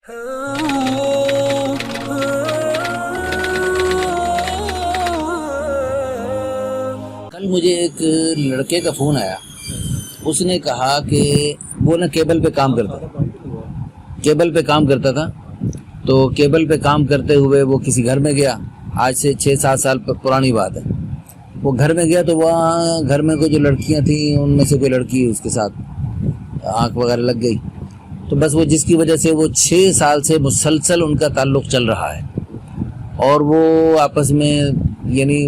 کل مجھے ایک لڑکے کا فون آیا، اس نے کہا کہ وہ نا کیبل پہ کام کرتا تھا، تو کیبل پہ کام کرتے ہوئے وہ کسی گھر میں گیا، آج سے 6-7 سال پرانی بات ہے۔ وہ گھر میں گیا تو وہاں گھر میں کوئی جو لڑکیاں تھیں ان میں سے کوئی لڑکی اس کے ساتھ آنکھ وغیرہ لگ گئی، تو بس وہ جس کی وجہ سے وہ 6 سال سے مسلسل ان کا تعلق چل رہا ہے، اور وہ آپس میں یعنی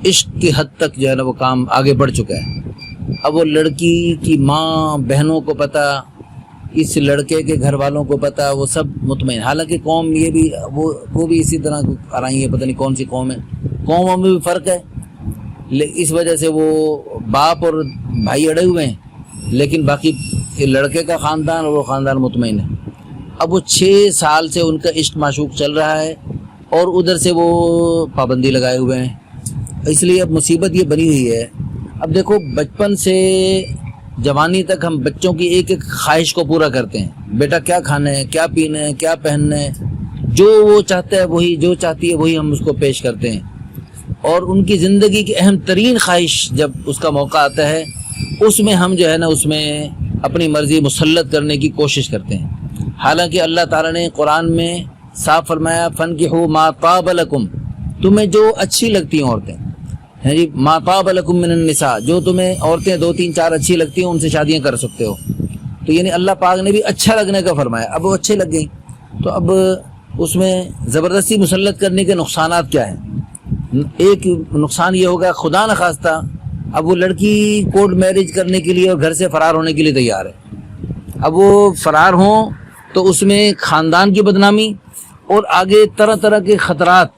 عشق کی حد تک جو ہے نا وہ کام آگے بڑھ چکا ہے۔ اب وہ لڑکی کی ماں بہنوں کو پتہ، اس لڑکے کے گھر والوں کو پتہ، وہ سب مطمئن، حالانکہ قوم یہ بھی وہ بھی اسی طرح آ رہی ہے، پتہ نہیں کون سی قوم ہے، قوموں میں بھی فرق ہے، اس وجہ سے وہ باپ اور بھائی اڑے ہوئے ہیں، لیکن باقی لڑکے کا خاندان اور وہ خاندان مطمئن ہے۔ اب وہ 6 سال سے ان کا عشق معشوق چل رہا ہے، اور ادھر سے وہ پابندی لگائے ہوئے ہیں، اس لیے اب مصیبت یہ بنی ہوئی ہے۔ اب دیکھو، بچپن سے جوانی تک ہم بچوں کی ایک ایک خواہش کو پورا کرتے ہیں، بیٹا کیا کھانا ہے، کیا پینا ہے، کیا پہننا ہے، جو وہ چاہتا ہے وہی، جو چاہتی ہے وہی ہم اس کو پیش کرتے ہیں، اور ان کی زندگی کی اہم ترین خواہش جب اس کا موقع آتا ہے، اس میں ہم جو ہے نا اس میں اپنی مرضی مسلط کرنے کی کوشش کرتے ہیں۔ حالانکہ اللہ تعالیٰ نے قرآن میں صاف فرمایا، فَانْكِحُوا مَا طَابَ لَكُمْ، تمہیں جو اچھی لگتی ہیں عورتیں ہیں جی، مَا طَابَ لَكُمْ مِنَ النِّسَاء، جو تمہیں عورتیں 2-3-4 اچھی لگتی ہیں ان سے شادیاں کر سکتے ہو۔ تو یعنی اللہ پاک نے بھی اچھا لگنے کا فرمایا، اب وہ اچھے لگ گئیں، تو اب اس میں زبردستی مسلط کرنے کے نقصانات کیا ہیں؟ ایک نقصان یہ ہوگا، خدا نخواستہ اب وہ لڑکی کورٹ میرج کرنے کے لیے اور گھر سے فرار ہونے کے لیے تیار ہے، اب وہ فرار ہوں تو اس میں خاندان کی بدنامی اور آگے طرح طرح کے خطرات،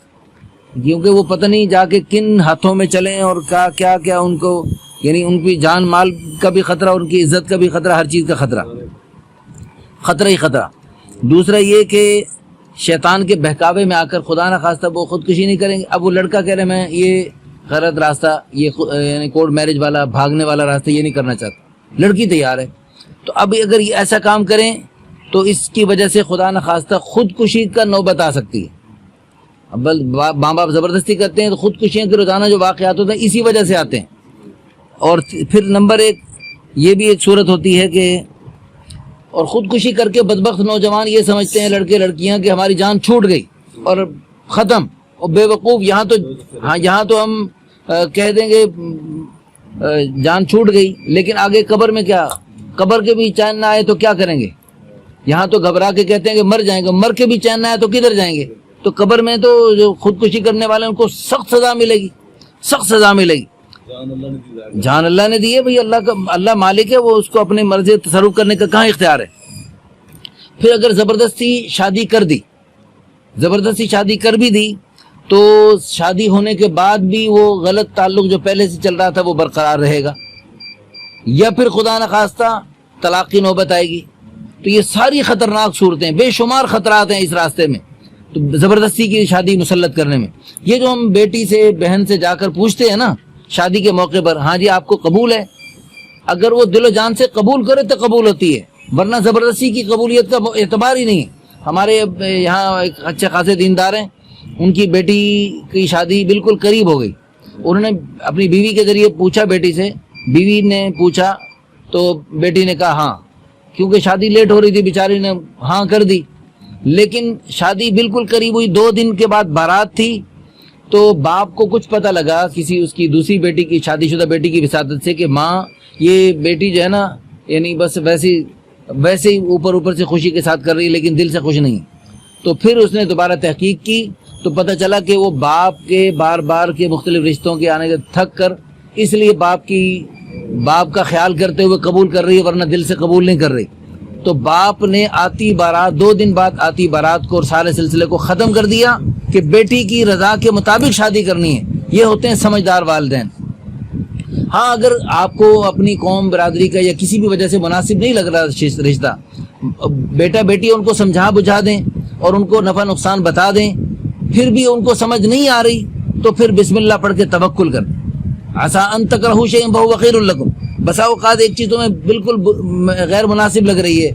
کیونکہ وہ پتہ نہیں جا کے کن ہاتھوں میں چلیں، اور کیا ان کو یعنی ان کی جان مال کا بھی خطرہ، ان کی عزت کا بھی خطرہ، ہر چیز کا خطرہ ہی خطرہ۔ دوسرا یہ کہ شیطان کے بہکاوے میں آ کر خدا نخواستہ وہ خودکشی نہیں کریں گے۔ اب وہ لڑکا کہہ رہے میں یہ غلط راستہ، یہ یعنی کورٹ میرج والا بھاگنے والا راستہ یہ نہیں کرنا چاہتا، لڑکی تیار ہے، تو اب اگر یہ ایسا کام کریں تو اس کی وجہ سے خدا نخواستہ خودکشی کا نوبت آ سکتی ہے۔ اب ماں باپ زبردستی کرتے ہیں تو خودکشیاں کے روزانہ جو واقعات ہوتے ہیں اسی وجہ سے آتے ہیں۔ اور پھر نمبر 1 یہ بھی ایک صورت ہوتی ہے کہ اور خودکشی کر کے بدبخت نوجوان یہ سمجھتے ہیں لڑکے لڑکیاں کہ ہماری جان چھوٹ گئی اور ختم، اور بے وقوف یہاں تو ہم کہہ دیں گے جان چھوٹ گئی، لیکن آگے قبر میں کیا، قبر کے بھی چین نہ آئے تو کیا کریں گے؟ یہاں تو گھبرا کے کہتے ہیں کہ مر جائیں گے، مر کے بھی چین نہ آئے تو کدھر جائیں گے؟ تو قبر میں تو جو خودکشی کرنے والے ان کو سخت سزا ملے گی، سخت سزا ملے گی۔ جان اللہ نے دی ہے بھئی، اللہ مالک ہے، وہ اس کو اپنی مرضی تصرف کرنے کا کہاں اختیار ہے؟ پھر اگر زبردستی شادی کر بھی دی تو شادی ہونے کے بعد بھی وہ غلط تعلق جو پہلے سے چل رہا تھا وہ برقرار رہے گا، یا پھر خدا نخواستہ طلاق کی نوبت آئے گی۔ تو یہ ساری خطرناک صورتیں، بے شمار خطرات ہیں اس راستے میں، تو زبردستی کی شادی مسلط کرنے میں۔ یہ جو ہم بیٹی سے بہن سے جا کر پوچھتے ہیں نا شادی کے موقع پر، ہاں جی آپ کو قبول ہے، اگر وہ دل و جان سے قبول کرے تو قبول ہوتی ہے، ورنہ زبردستی کی قبولیت کا اعتبار ہی نہیں ہے۔ ہمارے یہاں ایک اچھے خاصے دیندار ہیں، ان کی بیٹی کی شادی بالکل قریب ہو گئی، انہوں نے اپنی بیوی کے ذریعے پوچھا بیٹی سے، بیوی نے پوچھا تو بیٹی نے کہا ہاں، کیونکہ شادی لیٹ ہو رہی تھی، بیچاری نے ہاں کر دی، لیکن شادی بالکل قریب ہوئی، 2 دن کے بعد بارات تھی، تو باپ کو کچھ پتہ لگا کسی اس کی دوسری بیٹی کی، شادی شدہ بیٹی کی وساطت سے، کہ ماں یہ بیٹی جو ہے نا یعنی بس ویسے ہی اوپر سے خوشی کے ساتھ کر رہی ہے لیکن دل سے خوش نہیں۔ تو پھر اس نے دوبارہ تحقیق کی تو پتہ چلا کہ وہ باپ کے بار کے مختلف رشتوں کے آنے کے تھک کر اس لیے باپ کا خیال کرتے ہوئے قبول کر رہی ہے، ورنہ دل سے قبول نہیں کر رہی۔ تو باپ نے آتی بارات 2 دن بعد آتی بارات کو اور سارے سلسلے کو ختم کر دیا کہ بیٹی کی رضا کے مطابق شادی کرنی ہے۔ یہ ہوتے ہیں سمجھدار والدین۔ ہاں اگر آپ کو اپنی قوم برادری کا یا کسی بھی وجہ سے مناسب نہیں لگ رہا رشتہ، بیٹا بیٹی ان کو سمجھا بجھا دیں اور ان کو نفع نقصان بتا دیں، پھر بھی ان کو سمجھ نہیں آ رہی تو پھر بسم اللہ پڑھ کے توکل کر دیں۔ عسیٰ ان تکرہوا شیئا فہو خیر لکم، بسا اوقات ایک چیز تمہیں بالکل غیر مناسب لگ رہی ہے،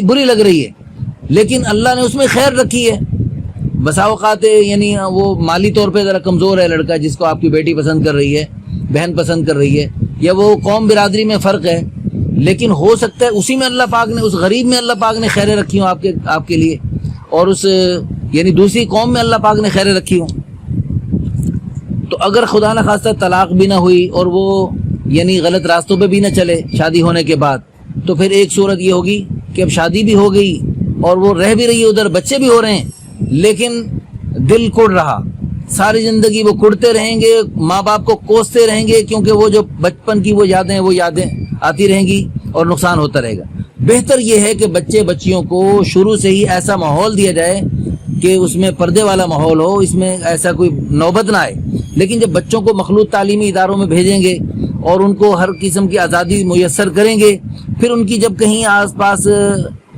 بری لگ رہی ہے، لیکن اللہ نے اس میں خیر رکھی ہے. بسا اوقات یعنی وہ مالی طور پہ ذرا کمزور ہے لڑکا جس کو آپ کی بیٹی پسند کر رہی ہے, بہن پسند کر رہی ہے, یا وہ قوم برادری میں فرق ہے, لیکن ہو سکتا ہے اسی میں اللہ پاک نے, اس غریب میں اللہ پاک نے خیریں رکھی ہوں آپ کے لیے, اور اس یعنی دوسری قوم میں اللہ پاک نے خیریں رکھی ہوں. تو اگر خدا نہ خواستہ طلاق بھی نہ ہوئی اور وہ یعنی غلط راستوں پہ بھی نہ چلے شادی ہونے کے بعد, تو پھر ایک صورت یہ ہوگی کہ اب شادی بھی ہو گئی اور وہ رہ بھی رہی ہے ادھر, بچے بھی ہو رہے ہیں, لیکن دل کڑ رہا, ساری زندگی وہ کڑتے رہیں گے, ماں باپ کو کوستے رہیں گے, کیونکہ وہ جو بچپن کی وہ یادیں آتی رہیں گی اور نقصان ہوتا رہے گا. بہتر یہ ہے کہ بچے بچیوں کو شروع سے ہی ایسا ماحول دیا جائے کہ اس میں پردے والا ماحول ہو, اس میں ایسا کوئی نوبت نہ آئے. لیکن جب بچوں کو مخلوط تعلیمی اداروں میں بھیجیں گے اور ان کو ہر قسم کی آزادی میسر کریں گے, پھر ان کی جب کہیں آس پاس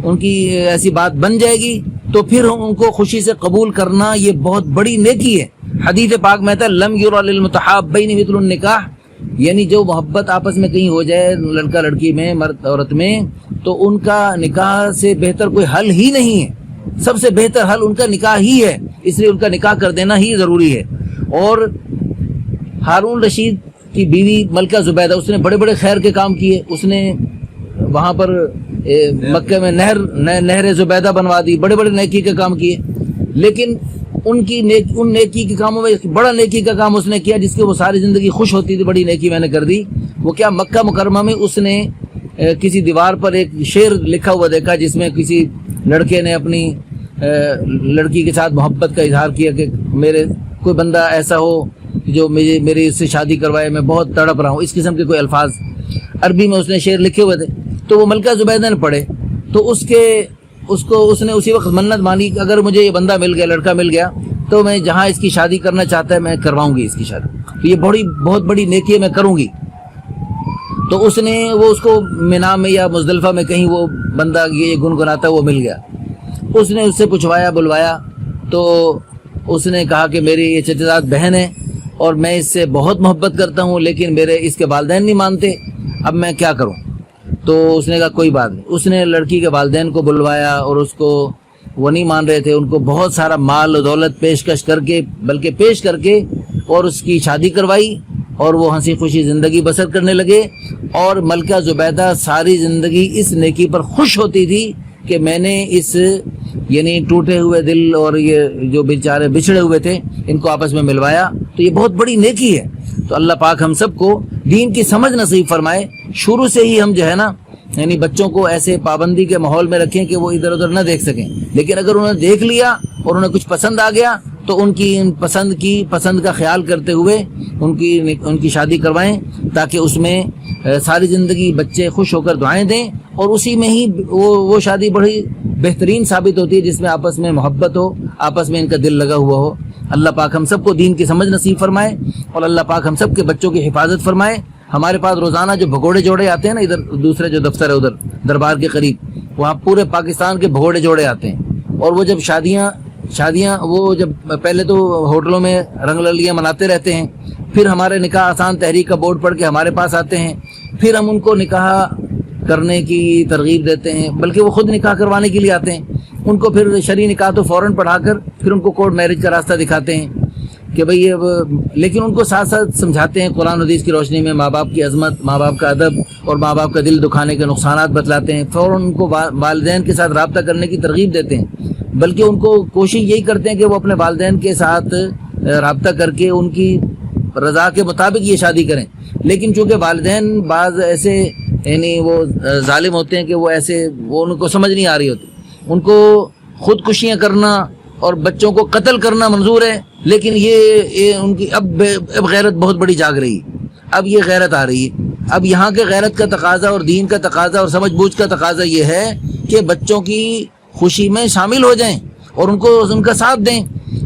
ان کی ایسی بات بن جائے گی تو پھر ان کو خوشی سے قبول کرنا یہ بہت بڑی نیکی ہے. حدیث پاک میں ہے لم یرا للمتحابین مثل النکاح, یعنی جو محبت آپس میں کہیں ہو جائے لڑکا لڑکی میں, مرد عورت میں, تو ان کا نکاح سے بہتر کوئی حل ہی نہیں ہے. سب سے بہتر حل ان کا نکاح ہی ہے, اس لیے ان کا نکاح کر دینا ہی ضروری ہے. اور ہارون رشید کی بیوی ملکہ زبیدہ, اس نے بڑے بڑے خیر کے کام کیے. اس نے وہاں پر مکہ میں نہر زبیدہ بنوا دی, بڑے بڑے نیکی کے کام کیے. لیکن ان نیکی کے کاموں میں بڑا نیکی کا کام اس نے کیا جس کے وہ ساری زندگی خوش ہوتی تھی, بڑی نیکی میں نے کر دی. وہ کیا, مکہ مکرمہ میں اس نے کسی دیوار پر ایک شعر لکھا ہوا دیکھا جس میں کسی لڑکے نے اپنی لڑکی کے ساتھ محبت کا اظہار کیا کہ میرے کوئی بندہ ایسا ہو جو میری اس سے شادی کروائے, میں بہت تڑپ رہا ہوں, اس قسم کے کوئی الفاظ عربی میں اس نے شعر لکھے ہوئے تھے. تو وہ ملکہ زبیدہ نے پڑھے تو اس نے اسی وقت منت مانی کہ اگر مجھے یہ بندہ مل گیا, لڑکا مل گیا, تو میں جہاں اس کی شادی کرنا چاہتا ہے میں کرواؤں گی اس کی شادی, تو یہ بہت بڑی نیکی ہے, میں کروں گی. تو اس نے اس کو مینا میں یا مزدلفہ میں کہیں وہ بندہ یہ گنگناتا وہ مل گیا. اس نے اس سے پوچھوایا بلوایا تو اس نے کہا کہ میری یہ چچا زاد بہن ہے اور میں اس سے بہت محبت کرتا ہوں, لیکن میرے اس کے والدین نہیں مانتے, اب میں کیا کروں. تو اس نے کہا کوئی بات نہیں. اس نے لڑکی کے والدین کو بلوایا اور اس کو, وہ نہیں مان رہے تھے, ان کو بہت سارا مال و دولت پیش کر کے اور اس کی شادی کروائی, اور وہ ہنسی خوشی زندگی بسر کرنے لگے. اور ملکہ زبیدہ ساری زندگی اس نیکی پر خوش ہوتی تھی کہ میں نے اس یعنی ٹوٹے ہوئے دل اور یہ جو بیچارے بچھڑے ہوئے تھے ان کو آپس میں ملوایا. تو یہ بہت بڑی نیکی ہے. تو اللہ پاک ہم سب کو دین کی سمجھ نصیب فرمائے. شروع سے ہی ہم جو ہے نا یعنی بچوں کو ایسے پابندی کے ماحول میں رکھیں کہ وہ ادھر ادھر نہ دیکھ سکیں, لیکن اگر انہیں دیکھ لیا اور انہیں کچھ پسند آ گیا تو ان کی پسند کا خیال کرتے ہوئے ان کی شادی کروائیں, تاکہ اس میں ساری زندگی بچے خوش ہو کر دعائیں دیں, اور اسی میں ہی وہ شادی بڑی بہترین ثابت ہوتی ہے جس میں آپس میں محبت ہو, آپس میں ان کا دل لگا ہوا ہو. اللہ پاک ہم سب کو دین کی سمجھ نصیب فرمائے, اور اللہ پاک ہم سب کے بچوں کی حفاظت فرمائے. ہمارے پاس روزانہ جو بھگوڑے جوڑے آتے ہیں نا, ادھر دوسرے جو دفتر ہے ادھر دربار کے قریب, وہاں پورے پاکستان کے بھگوڑے جوڑے آتے ہیں. اور وہ جب شادیاں وہ جب پہلے تو ہوٹلوں میں رنگ للیاں مناتے رہتے ہیں, پھر ہمارے نکاح آسان تحریک کا بورڈ پڑھ کے ہمارے پاس آتے ہیں, پھر ہم ان کو نکاح کرنے کی ترغیب دیتے ہیں, بلکہ وہ خود نکاح کروانے کے لیے آتے ہیں. ان کو پھر شرعی نکاح تو فوراً پڑھا کر پھر ان کو کورٹ میرج کا راستہ دکھاتے ہیں کہ بھئی لیکن ان کو ساتھ ساتھ سمجھاتے ہیں قرآن حدیث کی روشنی میں ماں باپ کی عظمت, ماں باپ کا ادب اور ماں باپ کا دل دکھانے کے نقصانات بتلاتے ہیں. فوراً ان کو والدین کے ساتھ رابطہ کرنے کی ترغیب دیتے ہیں, بلکہ ان کو کوشش یہی کرتے ہیں کہ وہ اپنے والدین کے ساتھ رابطہ کر کے ان کی رضا کے مطابق یہ شادی کریں. لیکن چونکہ والدین بعض ایسے یعنی وہ ظالم ہوتے ہیں کہ وہ ان کو سمجھ نہیں آ رہی ہوتی, ان کو خودکشیاں کرنا اور بچوں کو قتل کرنا منظور ہے, لیکن یہ ان کی اب غیرت بہت بڑی جاگ رہی ہے, اب یہ غیرت آ رہی ہے. اب یہاں کے غیرت کا تقاضا اور دین کا تقاضا اور سمجھ بوجھ کا تقاضا یہ ہے کہ بچوں کی خوشی میں شامل ہو جائیں اور ان کا ساتھ دیں.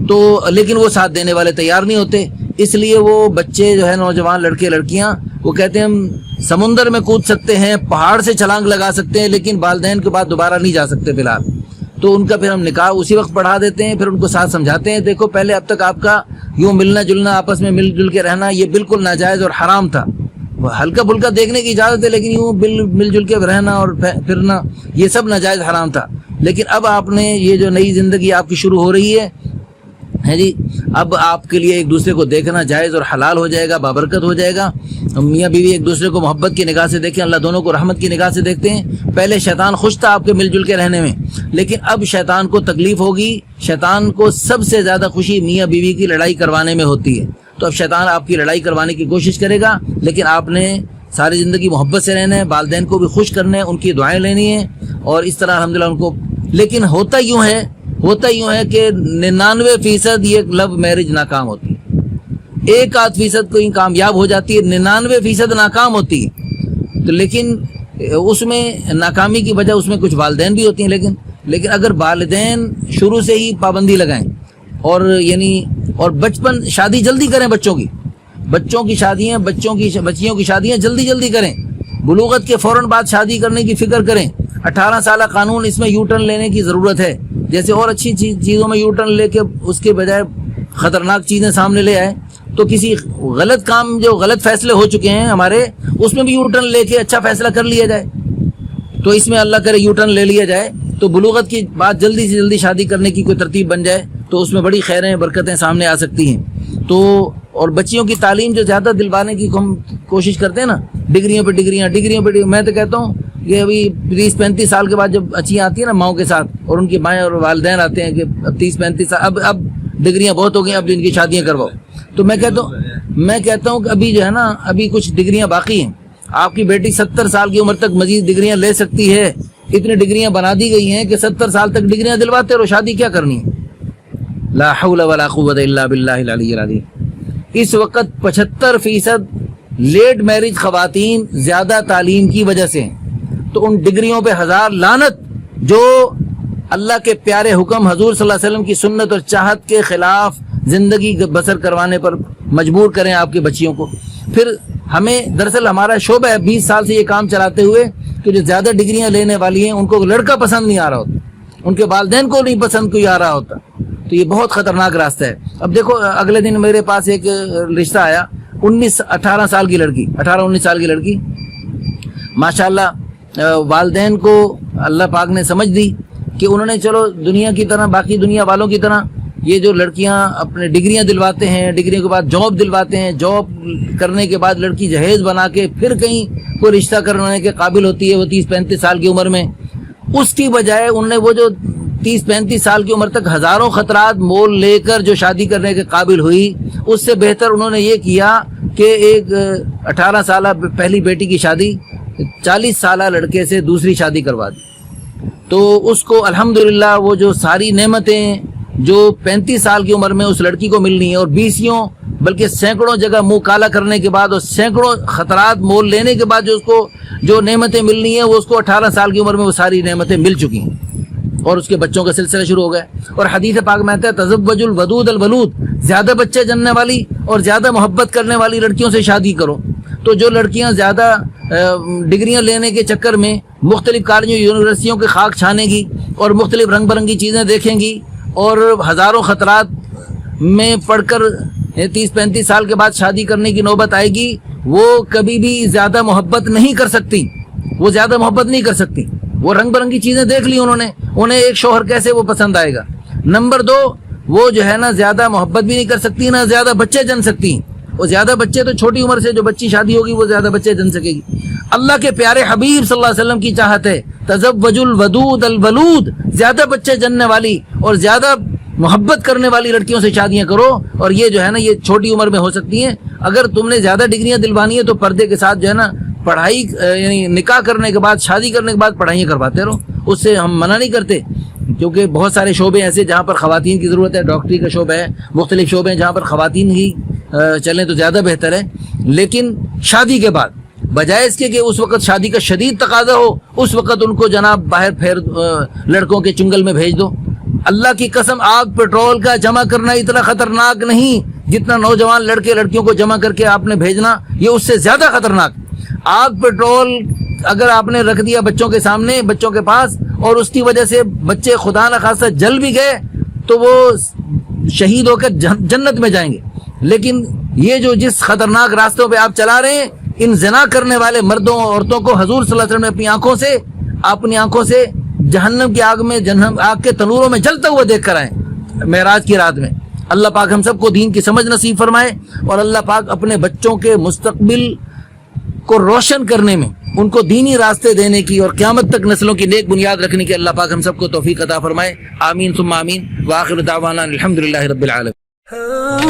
تو لیکن وہ ساتھ دینے والے تیار نہیں ہوتے, اس لیے وہ بچے جو ہے نوجوان لڑکے لڑکیاں وہ کہتے ہیں ہم سمندر میں کود سکتے ہیں, پہاڑ سے چھلانگ لگا سکتے ہیں, لیکن والدین کے بعد دوبارہ نہیں جا سکتے فی الحال. تو ان کا پھر ہم نکاح اسی وقت پڑھا دیتے ہیں, پھر ان کو ساتھ سمجھاتے ہیں دیکھو پہلے اب تک آپ کا یوں ملنا جلنا آپس میں مل جل کے رہنا یہ بالکل ناجائز اور حرام تھا. ہلکا پھلکا دیکھنے کی اجازت ہے, لیکن یوں مل جل کے رہنا اور پھرنا یہ سب ناجائز حرام تھا. لیکن اب آپ نے یہ جو نئی زندگی آپ کی شروع ہو رہی ہے جی، اب آپ کے لیے ایک دوسرے کو دیکھنا جائز اور حلال ہو جائے گا، بابرکت ہو جائے گا. میاں بیوی ایک دوسرے کو محبت کی نگاہ سے دیکھیں، اللہ دونوں کو رحمت کی نگاہ سے دیکھتے ہیں. پہلے شیطان خوش تھا آپ کے مل جل کے رہنے میں، لیکن اب شیطان کو تکلیف ہوگی. شیطان کو سب سے زیادہ خوشی میاں بیوی کی لڑائی کروانے میں ہوتی ہے. تو اب شیطان آپ کی لڑائی کروانے کی کوشش کرے گا، لیکن آپ نے ساری زندگی محبت سے رہنا ہے، والدین کو بھی خوش کرنا ہے، ان کی دعائیں لینی ہیں، اور اس طرح الحمدللہ ان کو. لیکن ہوتا یوں ہے کہ 99% یہ لو میرج ناکام ہوتی ہے. 1-8% کوئی کامیاب ہو جاتی ہے، 99% ناکام ہوتی ہے. تو لیکن اس میں ناکامی کی وجہ اس میں کچھ والدین بھی ہوتی ہیں. لیکن اگر والدین شروع سے ہی پابندی لگائیں اور بچپن شادی جلدی کریں، بچوں کی شادیاں بچیوں کی شادیاں جلدی کریں، بلوغت کے فوراً بعد شادی کرنے کی فکر کریں. 18 سالہ قانون اس میں یو ٹرن لینے کی ضرورت ہے. جیسے اور اچھی چیزوں میں یو ٹرن لے کے اس کے بجائے خطرناک چیزیں سامنے لے آئے، تو کسی غلط کام جو غلط فیصلے ہو چکے ہیں ہمارے، اس میں بھی یو ٹرن لے کے اچھا فیصلہ کر لیا جائے. تو اس میں اللہ کرے یو ٹرن لے لیا جائے، تو بلوغت کی بات جلدی سے جلدی شادی کرنے کی کوئی ترتیب بن جائے، تو اس میں بڑی خیریں برکتیں سامنے آ سکتی ہیں. تو اور بچیوں کی تعلیم جو زیادہ دلوانے کی ہم کوشش کرتے ہیں نا، ڈگریوں پہ ڈگریاں، میں تو کہتا ہوں کہ ابھی 30-35 سال کے بعد جب بچیاں آتی ہیں نا ماؤں کے ساتھ، اور ان کی مائیں اور والدین آتے ہیں کہ اب 30-35 سال اب ڈگریاں بہت ہو گئی، اب ان کی شادیاں کرواؤ. تو میں کہتا ہوں کہ ابھی جو ہے نا، ابھی کچھ ڈگریاں باقی ہیں. آپ کی بیٹی 70 سال کی عمر تک مزید ڈگریاں لے سکتی ہے. اتنی ڈگریاں بنا دی گئی ہیں کہ 70 سال تک ڈگریاں دلواتے رہو، شادی کیا کرنی ہے؟ لا حول ولا قوت الا باللہ العلی العظیم. اس وقت 75% لیٹ میرج خواتین زیادہ تعلیم کی وجہ سے ہیں. تو ان ڈگریوں پہ ہزار لعنت جو اللہ کے پیارے حکم حضور صلی اللہ علیہ وسلم کی سنت اور چاہت کے خلاف زندگی بسر کروانے پر مجبور کریں آپ کی بچیوں کو. پھر ہمیں دراصل ہمارا شعبہ ہے 20 سال سے یہ کام چلاتے ہوئے کہ جو زیادہ ڈگریاں لینے والی ہیں ان کو لڑکا پسند نہیں آ رہا ہوتا، ان کے والدین کو نہیں پسند کوئی آ رہا ہوتا. تو یہ بہت خطرناک راستہ ہے. اب دیکھو اگلے دن میرے پاس ایک رشتہ آیا، 18 سال کی لڑکی، 18-19 سال کی لڑکی، ماشاءاللہ والدین کو اللہ پاک نے سمجھ دی کہ انہوں نے چلو دنیا کی طرح، باقی دنیا والوں کی طرح یہ جو لڑکیاں اپنے ڈگریاں دلواتے ہیں، ڈگریوں کے بعد جاب دلواتے ہیں، جاب کرنے کے بعد لڑکی جہیز بنا کے پھر کہیں کوئی رشتہ کرنے کے قابل ہوتی ہے وہ 30-35 سال کی عمر میں، اس کی بجائے انہوں نے وہ جو 30-35 سال کی عمر تک ہزاروں خطرات مول لے کر جو شادی کرنے کے قابل ہوئی، اس سے بہتر انہوں نے یہ کیا کہ ایک 18 سالہ پہلی بیٹی کی شادی 40 سالہ لڑکے سے دوسری شادی کروا دی. تو اس کو الحمدللہ وہ جو ساری نعمتیں جو 35 سال کی عمر میں اس لڑکی کو ملنی ہے، اور 20 بلکہ سینکڑوں جگہ منہ کالا کرنے کے بعد اور سینکڑوں خطرات مول لینے کے بعد جو اس کو جو نعمتیں ملنی ہیں، وہ اس کو 18 سال کی عمر میں وہ ساری نعمتیں مل چکی ہیں، اور اس کے بچوں کا سلسلہ شروع ہو گیا. اور حدیث پاک میں آتا ہے تزوج الودود الولود، زیادہ بچے جننے والی اور زیادہ محبت کرنے والی لڑکیوں سے شادی کرو. تو جو لڑکیاں زیادہ ڈگریاں لینے کے چکر میں مختلف کالجوں یونیورسٹیوں کے خاک چھانے گی اور مختلف رنگ برنگی چیزیں دیکھیں گی اور ہزاروں خطرات میں پڑھ کر 30-35 سال کے بعد شادی کرنے کی نوبت آئے گی، وہ کبھی بھی زیادہ محبت نہیں کر سکتی. وہ رنگ برنگی چیزیں دیکھ لی انہیں ایک شوہر کیسے وہ پسند آئے گا. نمبر 2، وہ جو ہے نا زیادہ محبت بھی نہیں کر سکتی، نہ زیادہ بچے جن سکتی. اور زیادہ بچے تو چھوٹی عمر سے جو بچی شادی ہوگی وہ زیادہ بچے جن سکے گی. اللہ کے پیارے حبیب صلی اللہ علیہ وسلم کی چاہت ہے تزوج الودود الولود، زیادہ بچے جننے والی اور زیادہ محبت کرنے والی لڑکیوں سے شادیاں کرو. اور یہ جو ہے نا یہ چھوٹی عمر میں ہو سکتی ہیں. اگر تم نے زیادہ ڈگریاں دلوانی ہے تو پردے کے ساتھ جو ہے نا پڑھائی، یعنی نکاح کرنے کے بعد شادی کرنے کے بعد پڑھائیاں کرواتے رہو، اس سے ہم منع نہیں کرتے. کیونکہ بہت سارے شعبے ایسے جہاں پر خواتین کی ضرورت ہے، ڈاکٹری کا شعبہ ہے، مختلف شعبے ہیں جہاں پر خواتین ہی چلیں تو زیادہ بہتر ہے. لیکن شادی کے بعد بجائے اس کے کہ اس وقت شادی کا شدید تقاضا ہو، اس وقت ان کو جناب باہر پھیر لڑکوں کے چنگل میں بھیج دو. اللہ کی قسم آگ پیٹرول کا جمع کرنا اتنا خطرناک نہیں جتنا نوجوان لڑکے لڑکیوں کو جمع کر کے آپ نے بھیجنا، یہ اس سے زیادہ خطرناک. آگ پیٹرول اگر آپ نے رکھ دیا بچوں کے سامنے، بچوں کے پاس، اور اس کی وجہ سے بچے خدا نخواستہ جل بھی گئے تو وہ شہید ہو کر جنت میں جائیں گے. لیکن یہ جو جس خطرناک راستوں پہ آپ چلا رہے ہیں، ان زنا کرنے والے مردوں اور عورتوں کو حضور صلی اللہ علیہ وسلم نے اپنی آنکھوں سے جہنم کی آگ میں، جہنم آگ کے تنوروں میں جلتا ہوا دیکھ کر آئے معراج کی رات میں۔ اللہ پاک ہم سب کو دین کی سمجھ نصیب فرمائے، اور اللہ پاک اپنے بچوں کے مستقبل کو روشن کرنے میں، ان کو دینی راستے دینے کی اور قیامت تک نسلوں کی نیک بنیاد رکھنے کی اللہ پاک ہم سب کو توفیق عطا فرمائے۔ آمین ثم آمین، وآخر دعوانا الحمدللہ رب العالمین۔